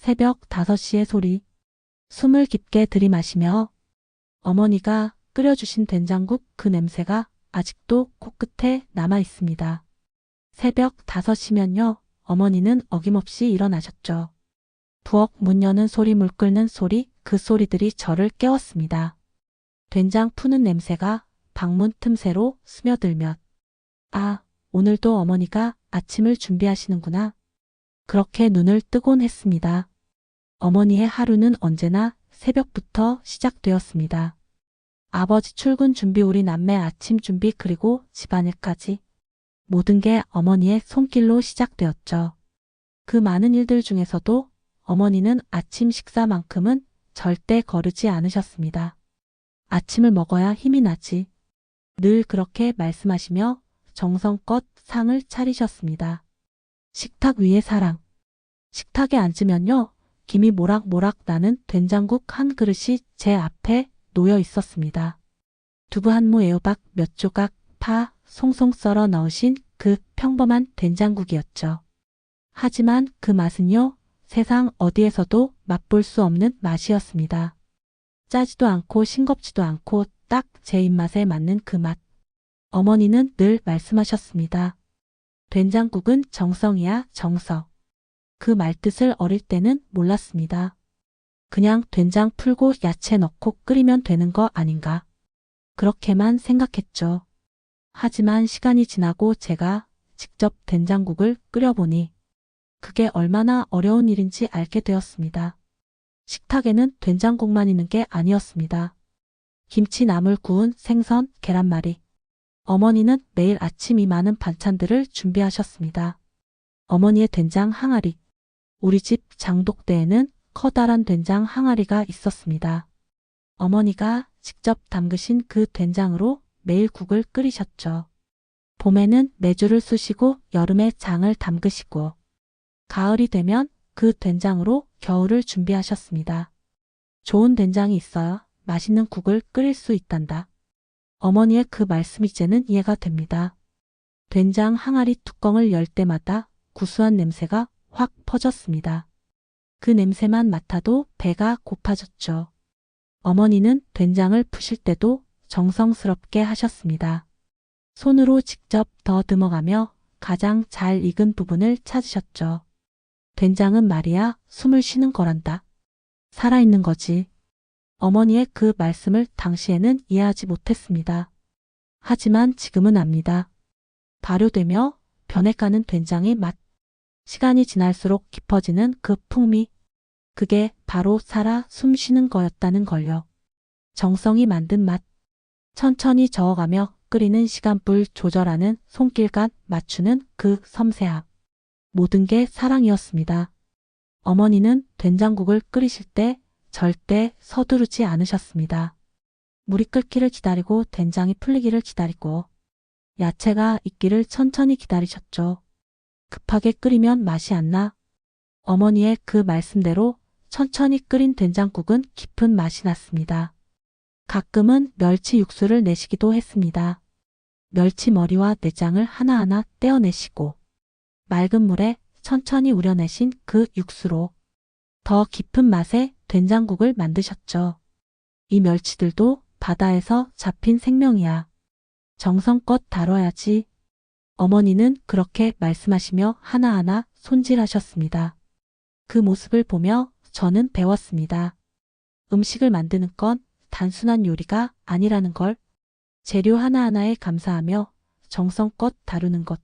새벽 5시의 소리. 숨을 깊게 들이마시며 어머니가 끓여주신 된장국 그 냄새가 아직도 코끝에 남아 있습니다. 새벽 5시면요. 어머니는 어김없이 일어나셨죠. 부엌 문 여는 소리, 물 끓는 소리, 그 소리들이 저를 깨웠습니다. 된장 푸는 냄새가 방문 틈새로 스며들며 아, 오늘도 어머니가 아침을 준비하시는구나. 그렇게 눈을 뜨곤 했습니다. 어머니의 하루는 언제나 새벽부터 시작되었습니다. 아버지 출근 준비, 우리 남매 아침 준비, 그리고 집안일까지. 모든 게 어머니의 손길로 시작되었죠. 그 많은 일들 중에서도 어머니는 아침 식사만큼은 절대 거르지 않으셨습니다. 아침을 먹어야 힘이 나지. 늘 그렇게 말씀하시며 정성껏 상을 차리셨습니다. 식탁 위의 사랑. 식탁에 앉으면요. 김이 모락모락 나는 된장국 한 그릇이 제 앞에 놓여 있었습니다. 두부 한 무, 애호박 몇 조각, 파 송송 썰어 넣으신 그 평범한 된장국이었죠. 하지만 그 맛은요. 세상 어디에서도 맛볼 수 없는 맛이었습니다. 짜지도 않고 싱겁지도 않고 딱 제 입맛에 맞는 그 맛. 어머니는 늘 말씀하셨습니다. 된장국은 정성이야, 정성. 그 말뜻을 어릴 때는 몰랐습니다. 그냥 된장 풀고 야채 넣고 끓이면 되는 거 아닌가. 그렇게만 생각했죠. 하지만 시간이 지나고 제가 직접 된장국을 끓여보니 그게 얼마나 어려운 일인지 알게 되었습니다. 식탁에는 된장국만 있는 게 아니었습니다. 김치, 나물, 구운 생선, 계란말이. 어머니는 매일 아침 이 많은 반찬들을 준비하셨습니다. 어머니의 된장 항아리. 우리 집 장독대에는 커다란 된장 항아리가 있었습니다. 어머니가 직접 담그신 그 된장으로 매일 국을 끓이셨죠. 봄에는 메주를 쑤시고 여름에 장을 담그시고 가을이 되면 그 된장으로 겨울을 준비하셨습니다. 좋은 된장이 있어야 맛있는 국을 끓일 수 있단다. 어머니의 그 말씀이 이제는 이해가 됩니다. 된장 항아리 뚜껑을 열 때마다 구수한 냄새가 확 퍼졌습니다. 그 냄새만 맡아도 배가 고파졌죠. 어머니는 된장을 푸실 때도 정성스럽게 하셨습니다. 손으로 직접 더듬어가며 가장 잘 익은 부분을 찾으셨죠. 된장은 말이야 숨을 쉬는 거란다. 살아있는 거지. 어머니의 그 말씀을 당시에는 이해하지 못했습니다. 하지만 지금은 압니다. 발효되며 변해가는 된장의 맛. 시간이 지날수록 깊어지는 그 풍미. 그게 바로 살아 숨쉬는 거였다는 걸요. 정성이 만든 맛. 천천히 저어가며 끓이는 시간불 조절하는 손길간 맞추는 그 섬세함. 모든 게 사랑이었습니다. 어머니는 된장국을 끓이실 때 절대 서두르지 않으셨습니다. 물이 끓기를 기다리고 된장이 풀리기를 기다리고 야채가 익기를 천천히 기다리셨죠. 급하게 끓이면 맛이 안 나. 어머니의 그 말씀대로 천천히 끓인 된장국은 깊은 맛이 났습니다. 가끔은 멸치 육수를 내시기도 했습니다. 멸치 머리와 내장을 하나하나 떼어내시고 맑은 물에 천천히 우려내신 그 육수로 더 깊은 맛의 된장국을 만드셨죠. 이 멸치들도 바다에서 잡힌 생명이야. 정성껏 다뤄야지. 어머니는 그렇게 말씀하시며 하나하나 손질하셨습니다. 그 모습을 보며 저는 배웠습니다. 음식을 만드는 건 단순한 요리가 아니라는 걸. 재료 하나하나에 감사하며 정성껏 다루는 것.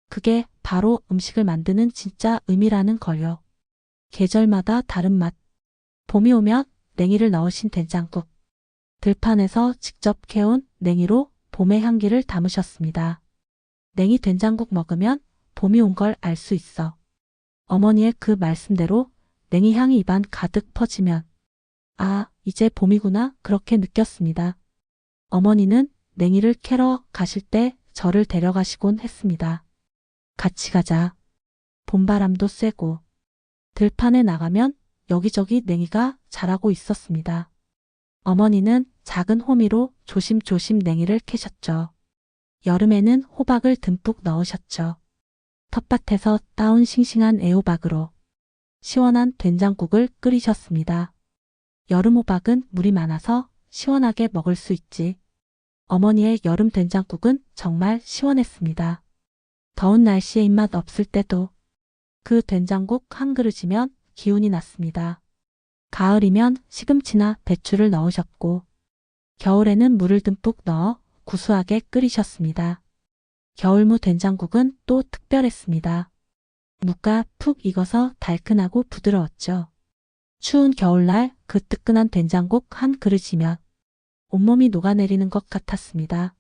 그게 바로 음식을 만드는 진짜 의미라는 걸요. 계절마다 다른 맛. 봄이 오면 냉이를 넣으신 된장국. 들판에서 직접 캐온 냉이로 봄의 향기를 담으셨습니다. 냉이 된장국 먹으면 봄이 온 걸 알 수 있어. 어머니의 그 말씀대로 냉이 향이 입안 가득 퍼지면 아, 이제 봄이구나 그렇게 느꼈습니다. 어머니는 냉이를 캐러 가실 때 저를 데려가시곤 했습니다. 같이 가자. 봄바람도 쐬고 들판에 나가면 여기저기 냉이가 자라고 있었습니다. 어머니는 작은 호미로 조심조심 냉이를 캐셨죠. 여름에는 호박을 듬뿍 넣으셨죠. 텃밭에서 따온 싱싱한 애호박으로 시원한 된장국을 끓이셨습니다. 여름 호박은 물이 많아서 시원하게 먹을 수 있지. 어머니의 여름 된장국은 정말 시원했습니다. 더운 날씨에 입맛 없을 때도 그 된장국 한 그릇이면 기운이 났습니다. 가을이면 시금치나 배추를 넣으셨고, 겨울에는 물을 듬뿍 넣어 구수하게 끓이셨습니다. 겨울무 된장국은 또 특별했습니다. 무가 푹 익어서 달큰하고 부드러웠죠. 추운 겨울날 그 뜨끈한 된장국 한 그릇이면 온몸이 녹아내리는 것 같았습니다.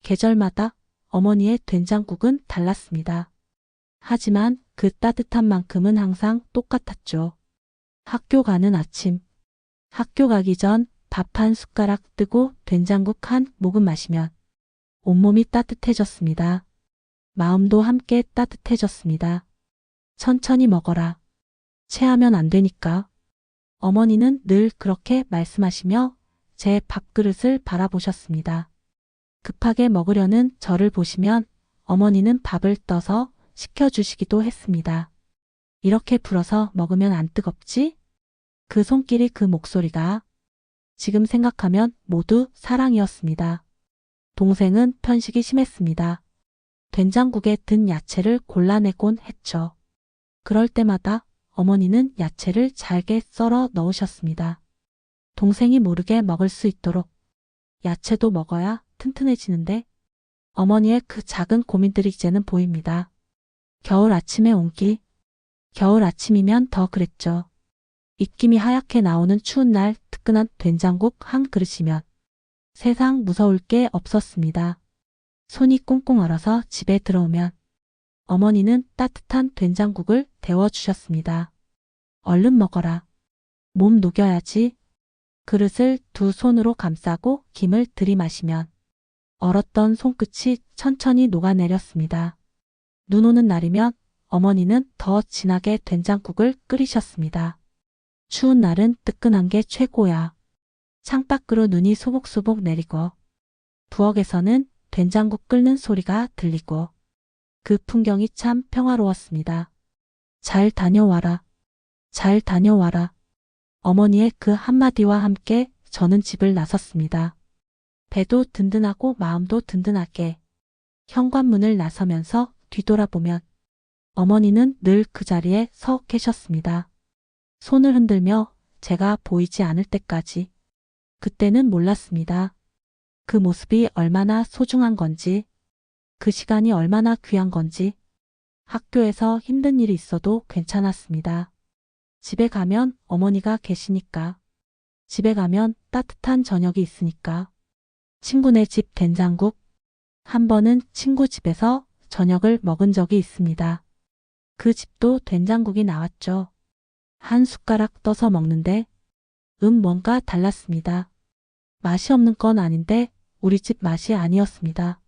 계절마다 어머니의 된장국은 달랐습니다. 하지만 그 따뜻한 만큼은 항상 똑같았죠. 학교 가는 아침, 학교 가기 전 밥 한 숟가락 뜨고 된장국 한 모금 마시면 온몸이 따뜻해졌습니다. 마음도 함께 따뜻해졌습니다. 천천히 먹어라. 체하면 안 되니까. 어머니는 늘 그렇게 말씀하시며 제 밥그릇을 바라보셨습니다. 급하게 먹으려는 저를 보시면 어머니는 밥을 떠서 식혀주시기도 했습니다. 이렇게 불어서 먹으면 안 뜨겁지? 그 손길이, 그 목소리가 지금 생각하면 모두 사랑이었습니다. 동생은 편식이 심했습니다. 된장국에 든 야채를 골라내곤 했죠. 그럴 때마다 어머니는 야채를 잘게 썰어 넣으셨습니다. 동생이 모르게 먹을 수 있도록. 야채도 먹어야 튼튼해지는데 어머니의 그 작은 고민들이 이제는 보입니다. 겨울 아침의 온기. 겨울 아침이면 더 그랬죠. 입김이 하얗게 나오는 추운 날 뜨끈한 된장국 한 그릇이면 세상 무서울 게 없었습니다. 손이 꽁꽁 얼어서 집에 들어오면 어머니는 따뜻한 된장국을 데워주셨습니다. 얼른 먹어라. 몸 녹여야지. 그릇을 두 손으로 감싸고 김을 들이마시면 얼었던 손끝이 천천히 녹아내렸습니다. 눈 오는 날이면 어머니는 더 진하게 된장국을 끓이셨습니다. 추운 날은 뜨끈한 게 최고야. 창밖으로 눈이 소복소복 내리고 부엌에서는 된장국 끓는 소리가 들리고 그 풍경이 참 평화로웠습니다. 잘 다녀와라. 잘 다녀와라. 어머니의 그 한마디와 함께 저는 집을 나섰습니다. 배도 든든하고 마음도 든든하게 현관문을 나서면서 뒤돌아보면 어머니는 늘 그 자리에 서 계셨습니다. 손을 흔들며 제가 보이지 않을 때까지. 그때는 몰랐습니다. 그 모습이 얼마나 소중한 건지, 그 시간이 얼마나 귀한 건지. 학교에서 힘든 일이 있어도 괜찮았습니다. 집에 가면 어머니가 계시니까. 집에 가면 따뜻한 저녁이 있으니까. 친구네 집 된장국. 한 번은 친구 집에서 저녁을 먹은 적이 있습니다. 그 집도 된장국이 나왔죠. 한 숟가락 떠서 먹는데 뭔가 달랐습니다. 맛이 없는 건 아닌데 우리 집 맛이 아니었습니다.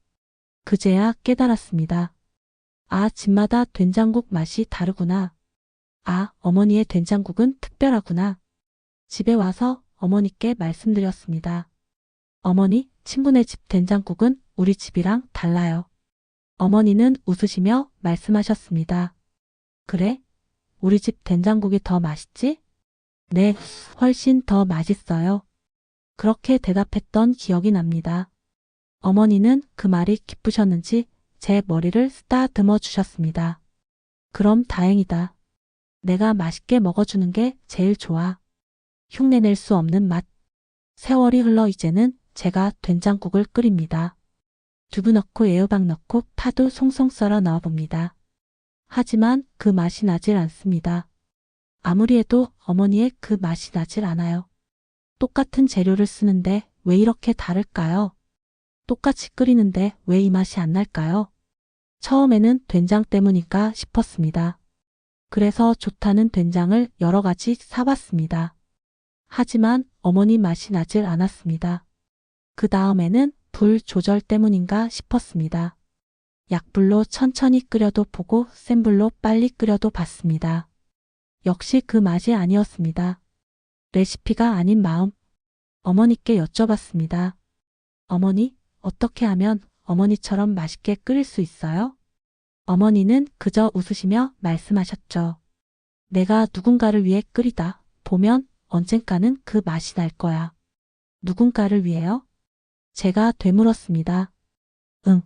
그제야 깨달았습니다. 아, 집마다 된장국 맛이 다르구나. 아, 어머니의 된장국은 특별하구나. 집에 와서 어머니께 말씀드렸습니다. 어머니, 친구네 집 된장국은 우리 집이랑 달라요. 어머니는 웃으시며 말씀하셨습니다. 그래? 우리 집 된장국이 더 맛있지? 네, 훨씬 더 맛있어요. 그렇게 대답했던 기억이 납니다. 어머니는 그 말이 기쁘셨는지 제 머리를 쓰다듬어 주셨습니다. 그럼 다행이다. 내가 맛있게 먹어주는 게 제일 좋아. 흉내낼 수 없는 맛. 세월이 흘러 이제는 제가 된장국을 끓입니다. 두부 넣고 애호박 넣고 파도 송송 썰어 넣어봅니다. 하지만 그 맛이 나질 않습니다. 아무리 해도 어머니의 그 맛이 나질 않아요. 똑같은 재료를 쓰는데 왜 이렇게 다를까요? 똑같이 끓이는데 왜 이 맛이 안 날까요? 처음에는 된장 때문인가 싶었습니다. 그래서 좋다는 된장을 여러 가지 사봤습니다. 하지만 어머니 맛이 나질 않았습니다. 그 다음에는 불 조절 때문인가 싶었습니다. 약불로 천천히 끓여도 보고 센 불로 빨리 끓여도 봤습니다. 역시 그 맛이 아니었습니다. 레시피가 아닌 마음. 어머니께 여쭤봤습니다. 어머니, 어떻게 하면 어머니처럼 맛있게 끓일 수 있어요? 어머니는 그저 웃으시며 말씀하셨죠. 내가 누군가를 위해 끓이다 보면 언젠가는 그 맛이 날 거야. 누군가를 위해요? 제가 되물었습니다. 응.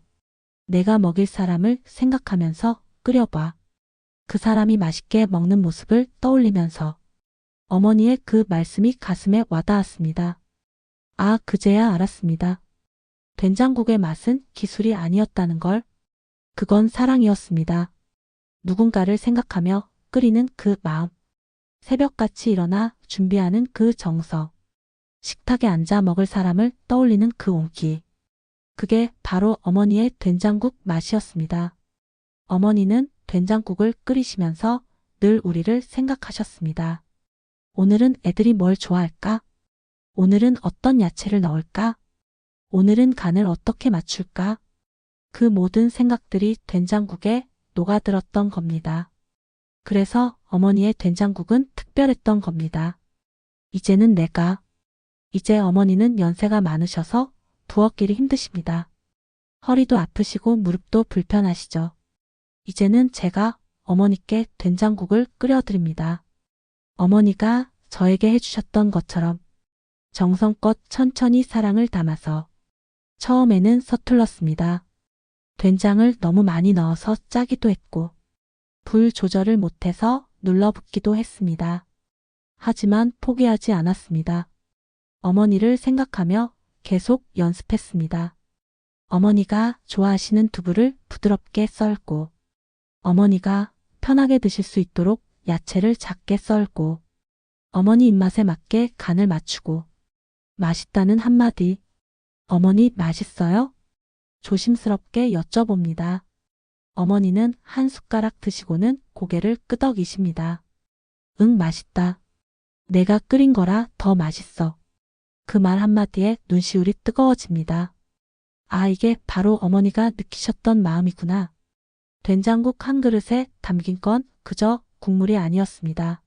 내가 먹일 사람을 생각하면서 끓여봐. 그 사람이 맛있게 먹는 모습을 떠올리면서 어머니의 그 말씀이 가슴에 와닿았습니다. 아, 그제야 알았습니다. 된장국의 맛은 기술이 아니었다는 걸. 그건 사랑이었습니다. 누군가를 생각하며 끓이는 그 마음. 새벽같이 일어나 준비하는 그 정성. 식탁에 앉아 먹을 사람을 떠올리는 그 온기. 그게 바로 어머니의 된장국 맛이었습니다. 어머니는 된장국을 끓이시면서 늘 우리를 생각하셨습니다. 오늘은 애들이 뭘 좋아할까? 오늘은 어떤 야채를 넣을까? 오늘은 간을 어떻게 맞출까? 그 모든 생각들이 된장국에 녹아들었던 겁니다. 그래서 어머니의 된장국은 특별했던 겁니다. 이제 어머니는 연세가 많으셔서 부엌길이 힘드십니다. 허리도 아프시고 무릎도 불편하시죠. 이제는 제가 어머니께 된장국을 끓여드립니다. 어머니가 저에게 해주셨던 것처럼 정성껏 천천히 사랑을 담아서. 처음에는 서툴렀습니다. 된장을 너무 많이 넣어서 짜기도 했고 불 조절을 못해서 눌러붙기도 했습니다. 하지만 포기하지 않았습니다. 어머니를 생각하며 계속 연습했습니다. 어머니가 좋아하시는 두부를 부드럽게 썰고 어머니가 편하게 드실 수 있도록 야채를 작게 썰고 어머니 입맛에 맞게 간을 맞추고 맛있다는 한마디. 어머니 맛있어요? 조심스럽게 여쭤봅니다. 어머니는 한 숟가락 드시고는 고개를 끄덕이십니다. 응, 맛있다. 내가 끓인 거라 더 맛있어. 그 말 한마디에 눈시울이 뜨거워집니다. 아, 이게 바로 어머니가 느끼셨던 마음이구나. 된장국 한 그릇에 담긴 건 그저 국물이 아니었습니다.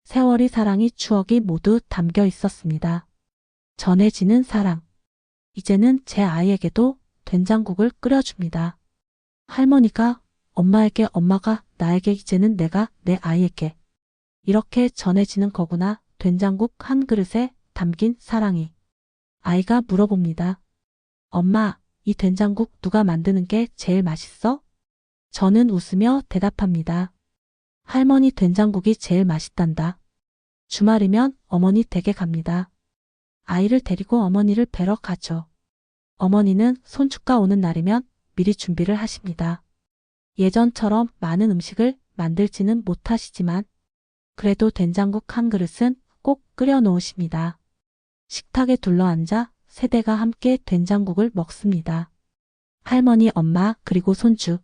세월이, 사랑이, 추억이 모두 담겨 있었습니다. 전해지는 사랑. 이제는 제 아이에게도 된장국을 끓여줍니다. 할머니가 엄마에게, 엄마가 나에게, 이제는 내가 내 아이에게. 이렇게 전해지는 거구나. 된장국 한 그릇에 담긴 사랑이. 아이가 물어봅니다. 엄마, 이 된장국 누가 만드는 게 제일 맛있어? 저는 웃으며 대답합니다. 할머니 된장국이 제일 맛있단다. 주말이면 어머니 댁에 갑니다. 아이를 데리고 어머니를 뵈러 가죠. 어머니는 손주가 오는 날이면 미리 준비를 하십니다. 예전처럼 많은 음식을 만들지는 못하시지만 그래도 된장국 한 그릇은 꼭 끓여 놓으십니다. 식탁에 둘러앉아 세대가 함께 된장국을 먹습니다. 할머니, 엄마, 그리고 손주.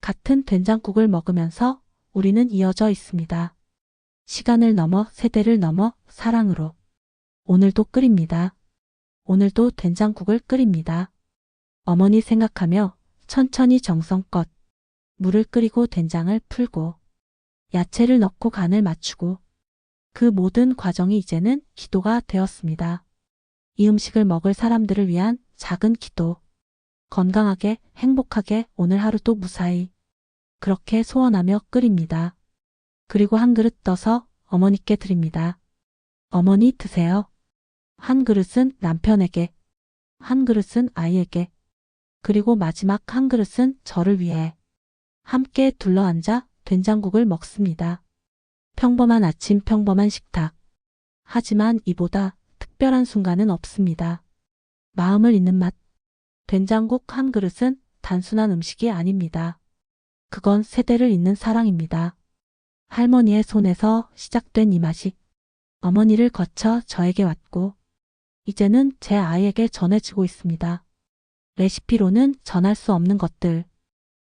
같은 된장국을 먹으면서 우리는 이어져 있습니다. 시간을 넘어, 세대를 넘어 사랑으로. 오늘도 끓입니다. 오늘도 된장국을 끓입니다. 어머니 생각하며 천천히 정성껏 물을 끓이고 된장을 풀고 야채를 넣고 간을 맞추고 그 모든 과정이 이제는 기도가 되었습니다. 이 음식을 먹을 사람들을 위한 작은 기도. 건강하게, 행복하게, 오늘 하루도 무사히. 그렇게 소원하며 끓입니다. 그리고 한 그릇 떠서 어머니께 드립니다. 어머니 드세요. 한 그릇은 남편에게, 한 그릇은 아이에게, 그리고 마지막 한 그릇은 저를 위해. 함께 둘러앉아 된장국을 먹습니다. 평범한 아침, 평범한 식탁. 하지만 이보다 특별한 순간은 없습니다. 마음을 잇는 맛. 된장국 한 그릇은 단순한 음식이 아닙니다. 그건 세대를 잇는 사랑입니다. 할머니의 손에서 시작된 이 맛이 어머니를 거쳐 저에게 왔고 이제는 제 아이에게 전해지고 있습니다. 레시피로는 전할 수 없는 것들,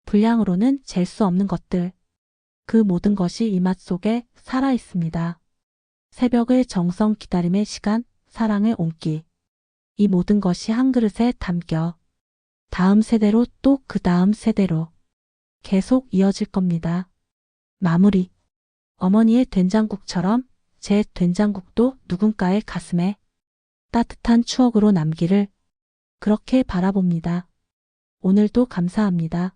분량으로는 잴 수 없는 것들, 그 모든 것이 이 맛 속에 살아 있습니다. 새벽의 정성, 기다림의 시간, 사랑의 온기, 이 모든 것이 한 그릇에 담겨 다음 세대로 또 그 다음 세대로 계속 이어질 겁니다. 마무리. 어머니의 된장국처럼 제 된장국도 누군가의 가슴에 따뜻한 추억으로 남기를 그렇게 바라봅니다. 오늘도 감사합니다.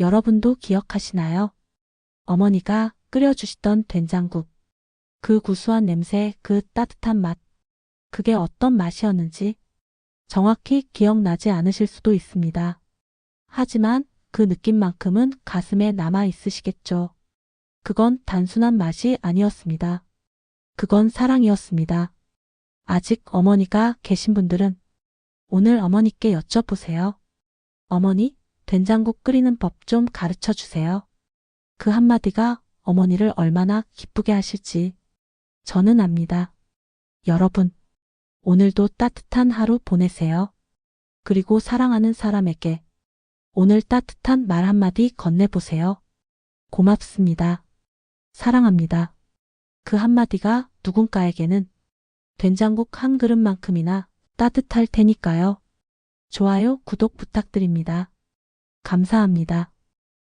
여러분도 기억하시나요? 어머니가 끓여주시던 된장국. 그 구수한 냄새, 그 따뜻한 맛. 그게 어떤 맛이었는지 정확히 기억나지 않으실 수도 있습니다. 하지만 그 느낌만큼은 가슴에 남아 있으시겠죠. 그건 단순한 맛이 아니었습니다. 그건 사랑이었습니다. 아직 어머니가 계신 분들은 오늘 어머니께 여쭤보세요. 어머니, 된장국 끓이는 법 좀 가르쳐 주세요. 그 한마디가 어머니를 얼마나 기쁘게 하실지 저는 압니다. 여러분, 오늘도 따뜻한 하루 보내세요. 그리고 사랑하는 사람에게 오늘 따뜻한 말 한마디 건네보세요. 고맙습니다. 사랑합니다. 그 한마디가 누군가에게는 된장국 한 그릇만큼이나 따뜻할 테니까요. 좋아요, 구독 부탁드립니다. 감사합니다.